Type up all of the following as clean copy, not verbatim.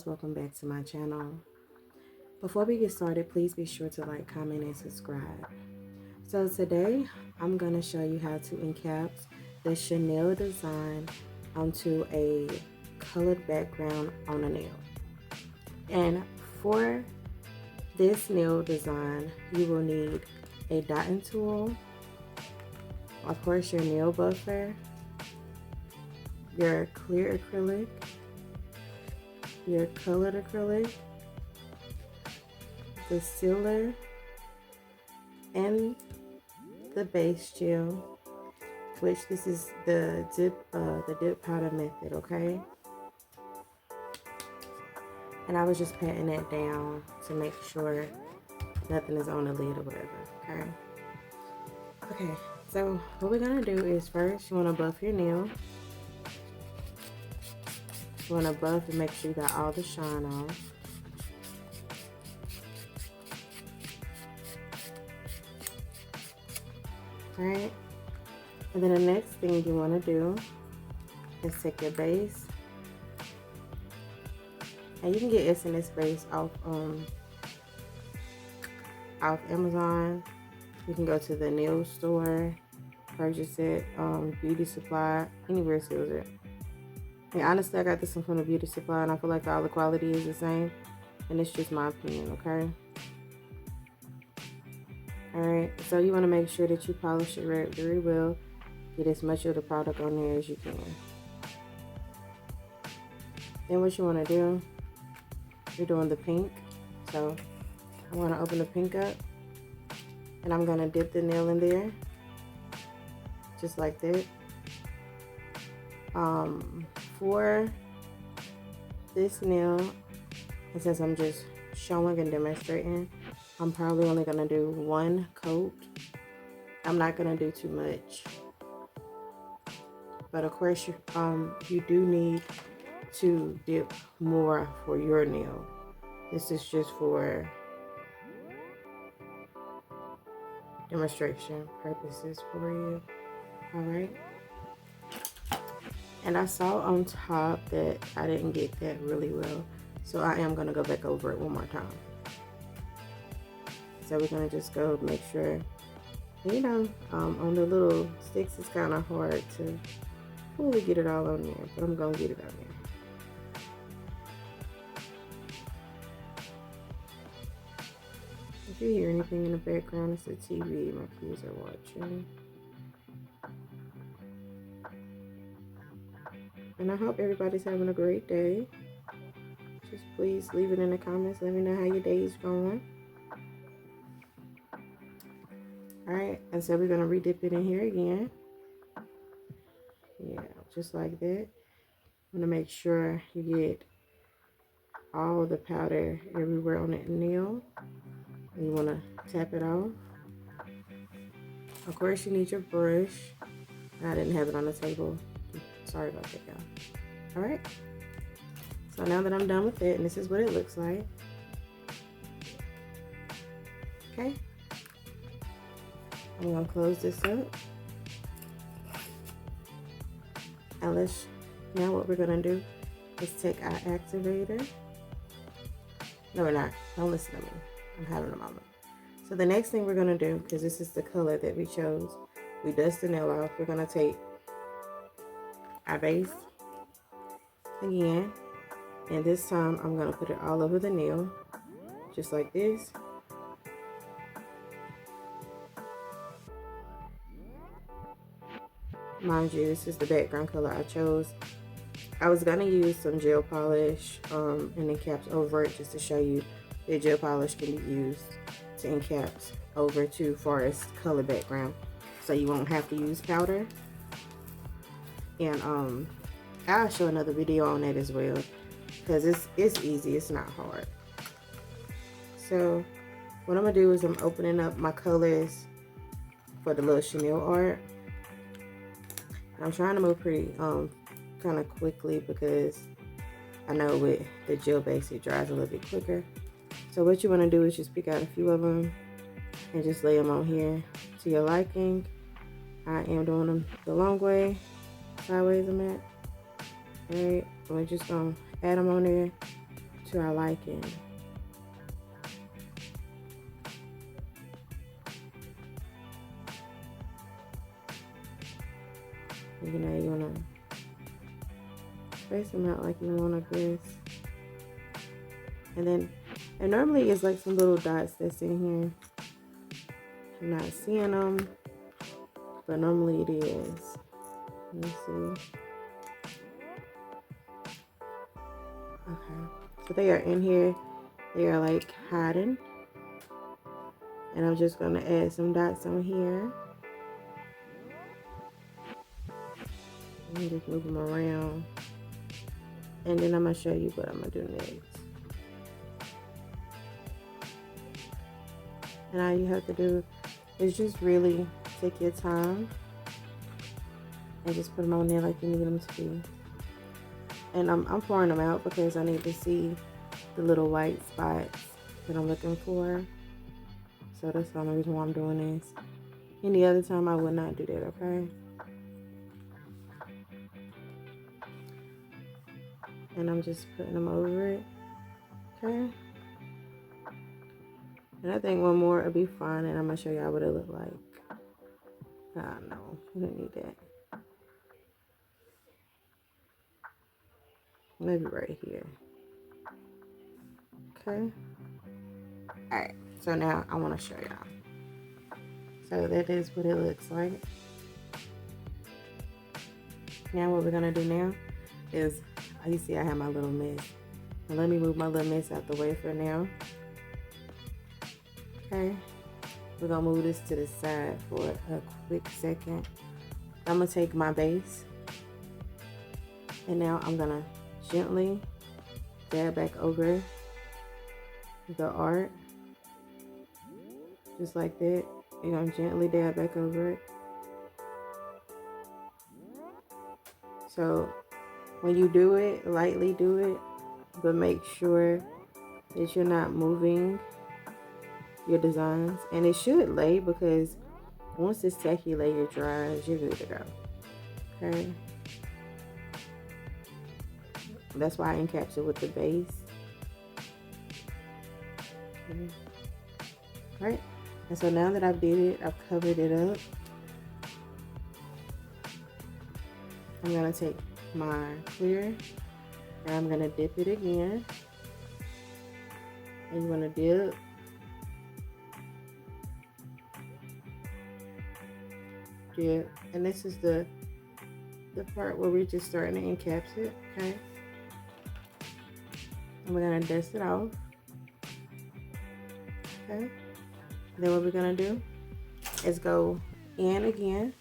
Decals, welcome back to my channel. Before we get started, please be sure to like, comment, and subscribe. So today I'm going to show you how to encaps the Chanel design onto a colored background on a nail. And for this nail design, you will need a dotting tool, of course your nail buffer, your clear acrylic, your colored acrylic, the sealer, and the base gel, which this is the dip powder method, okay? And I was just patting that down to make sure nothing is on the lid or whatever, okay? Okay, so what we're gonna do is first you wanna buff your nail. You want to buff and make sure you got all the shine off. Alright, and then the next thing you want to do is take your base, and you can get this base off Amazon. You can go to the nail store, purchase it, beauty supply, anywhere sells it. And honestly, I got this one from the beauty supply, and I feel like all the quality is the same, and it's just my opinion, okay? Alright, so you want to make sure that you polish it very well. Get as much of the product on there as you can. Then what you want to do, you're doing the pink. So I want to open the pink up, and I'm going to dip the nail in there, just like that. For this nail, and since I'm just showing and demonstrating, I'm probably only going to do one coat. I'm not going to do too much. But of course, you do need to dip more for your nail. This is just for demonstration purposes for you. Alright. And I saw on top that I didn't get that really well, so I am going to go back over it one more time. So we're going to just go make sure, you know, on the little sticks it's kind of hard to fully get it all on there, but I'm going to get it on there. If you hear anything in the background, it's the TV my kids are watching. And I hope everybody's having a great day. Just please leave it in the comments. Let me know how your day is going. Alright, and so we're going to re-dip it in here again. Yeah, just like that. I'm going to make sure you get all the powder everywhere on that nail. And you want to tap it off. Of course, you need your brush. I didn't have it on the table. Sorry about that, y'all. Alright. So now that I'm done with it, and this is what it looks like. Okay. I'm going to close this up. And now what we're going to do is take our activator. No, we're not. Don't listen to me. I'm having a moment. So the next thing we're going to do, because this is the color that we chose, we dust the nail off. We're going to take our base again, and this time I'm going to put it all over the nail, just like this. Mind you, this is the background color I chose. I was going to use some gel polish and encaps over it, just to show you that gel polish can be used to encaps over to forest color background, so you won't have to use powder. And I'll show another video on that as well, because it's easy, it's not hard. So what I'm gonna do is I'm opening up my colors for the little Chanel art. I'm trying to move pretty kind of quickly, because I know with the gel base it dries a little bit quicker. So what you want to do is just pick out a few of them and just lay them on here to your liking. I am doing them the long way, sideways I'm at. Alright, we're just gonna add them on there to our liking. You know, you wanna space them out like you want like this. And then, and normally it's like some little dots that's in here. I'm not seeing them, but normally it is. Let me see. Okay, so they are in here. They are like hiding. And I'm just gonna add some dots on here. And just move them around. And then I'm gonna show you what I'm gonna do next. And all you have to do is just really take your time and just put them on there like you need them to be. And I'm pouring them out because I need to see the little white spots that I'm looking for. So that's the only reason why I'm doing this. Any other time I would not do that, okay? And I'm just putting them over it, okay? And I think one more will be fine, and I'm gonna show y'all what it look like. Ah, no, you don't need that. Maybe right here. Okay. Alright, so now I want to show y'all. So that is what it looks like. Now what we're gonna do now is, you see I have my little mess. Now let me move my little mess out the way for now. Okay. We're gonna move this to the side for a quick second. I'm gonna take my base, and now I'm gonna gently dab back over the art, just like that. You're gonna gently dab back over it. So when you do it, lightly do it, but make sure that you're not moving your designs. And it should lay, because once this tacky layer dries, you're good to go. Okay. That's why I encapsulate with the base. Okay. Right. And so now that I've did it, I've covered it up. I'm gonna take my clear and I'm gonna dip it again. And you wanna dip. Dip. And this is the part where we're just starting to encapsulate, okay? And we're gonna dust it off. Okay. Then what we're gonna do is go in again,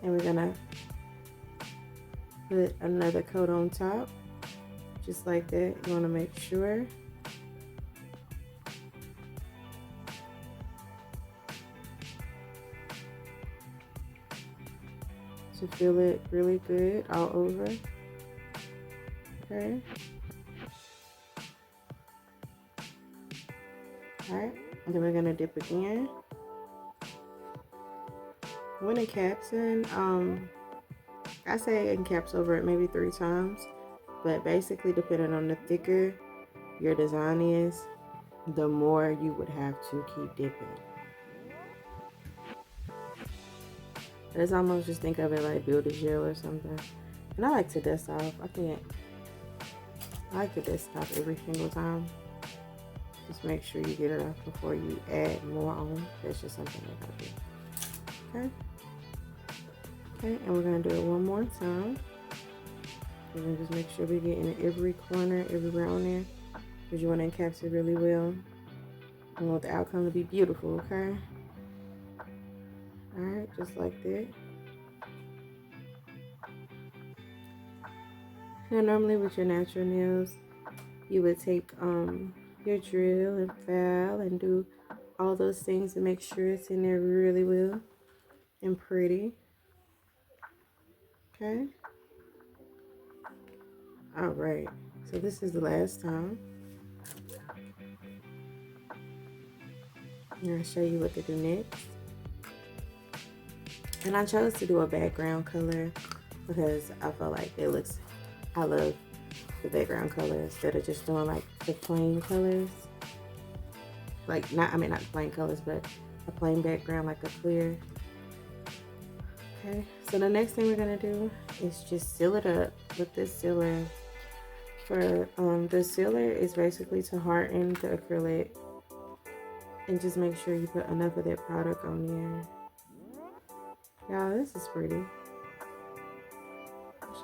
and we're gonna put another coat on top, just like that. You wanna make sure. To feel it really good all over. Okay. Alright, and then we're gonna dip again. When encapsulating, I say encaps over it maybe 3 times, but basically depending on the thicker your design is, the more you would have to keep dipping. It's almost, just think of it like build a gel or something. And I like to dust off. I like to dust off every single time. Just make sure you get it off before you add more on. That's just something that I do. Okay. Okay, and we're gonna do it one more time. We're gonna just make sure we get in every corner, everywhere on there, because you want to encapsulate really well. You want the outcome to be beautiful, okay? Alright, just like that. Now normally with your natural nails, you would take your drill and file and do all those things to make sure it's in there really well and pretty. Okay. Alright, so this is the last time. I'm going to show you what to do next. And I chose to do a background color because I feel like it looks, I love the background color instead of just doing like the plain colors. Like not plain colors, but a plain background, like a clear. Okay, so the next thing we're gonna do is just seal it up with this sealer. For the sealer is basically to harden the acrylic, and just make sure you put enough of that product on there. Y'all, this is pretty.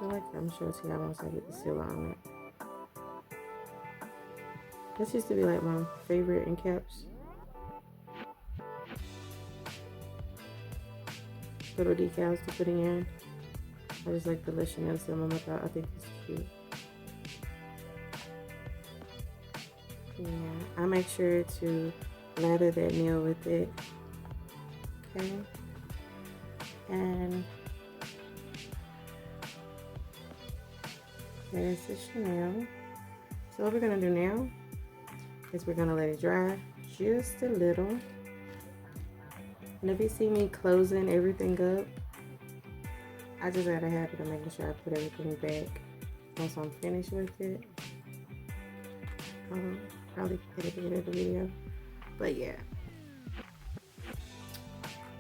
I'm sure to y'all once I get the sealer on it. This used to be like my favorite Encaps. Little decals to put in. I just like the little Chanel symbol. I think it's cute. Yeah, I make sure to lather that nail with it. Okay. And there's the Chanel. So what we're gonna do now is we're gonna let it dry just a little. And if you see me closing everything up, I just got a habit of making sure I put everything back once I'm finished with it. Probably at the beginning of the video, but yeah.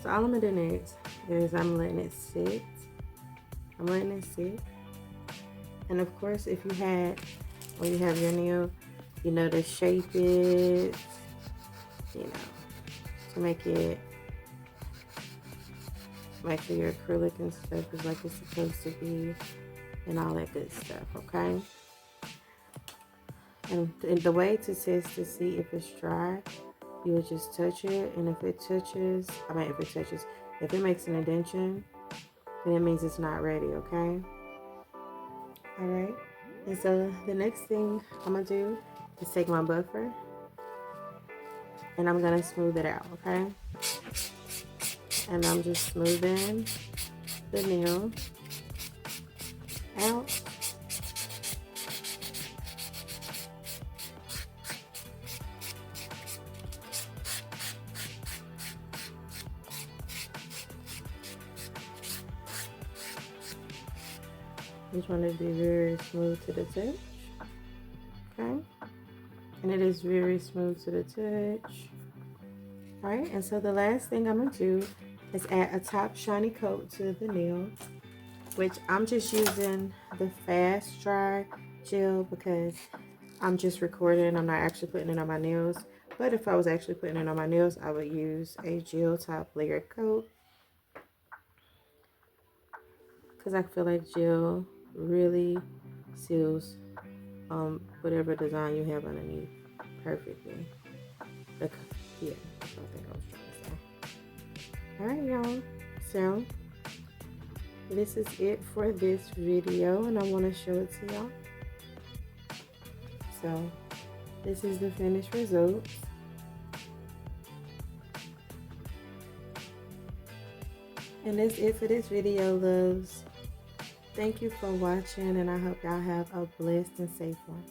So all I'm gonna do next is I'm letting it sit. And of course, if you had, when you have your nail, you know to shape it, you know, to make sure your acrylic and stuff is like it's supposed to be, and all that good stuff, okay? And the way to test to see if it's dry, you would just touch it, and if it makes an indentation, then it means it's not ready, okay? All right, and so the next thing I'm gonna do is take my buffer, and I'm gonna smooth it out, okay? And I'm just smoothing the nail out. I'm trying to be very smooth to the touch, okay? And it is very smooth to the touch. All right, and so the last thing I'm gonna do is add a top shiny coat to the nail, which I'm just using the fast dry gel because I'm just recording. I'm not actually putting it on my nails. But if I was actually putting it on my nails, I would use a gel top layer coat, because I feel like gel really seals whatever design you have underneath perfectly. Yeah, that's what I think I was trying to say. Alright, y'all, so this is it for this video, and I want to show it to y'all. So this is the finished result. And that's it for this video, loves. Thank you for watching, and I hope y'all have a blessed and safe one.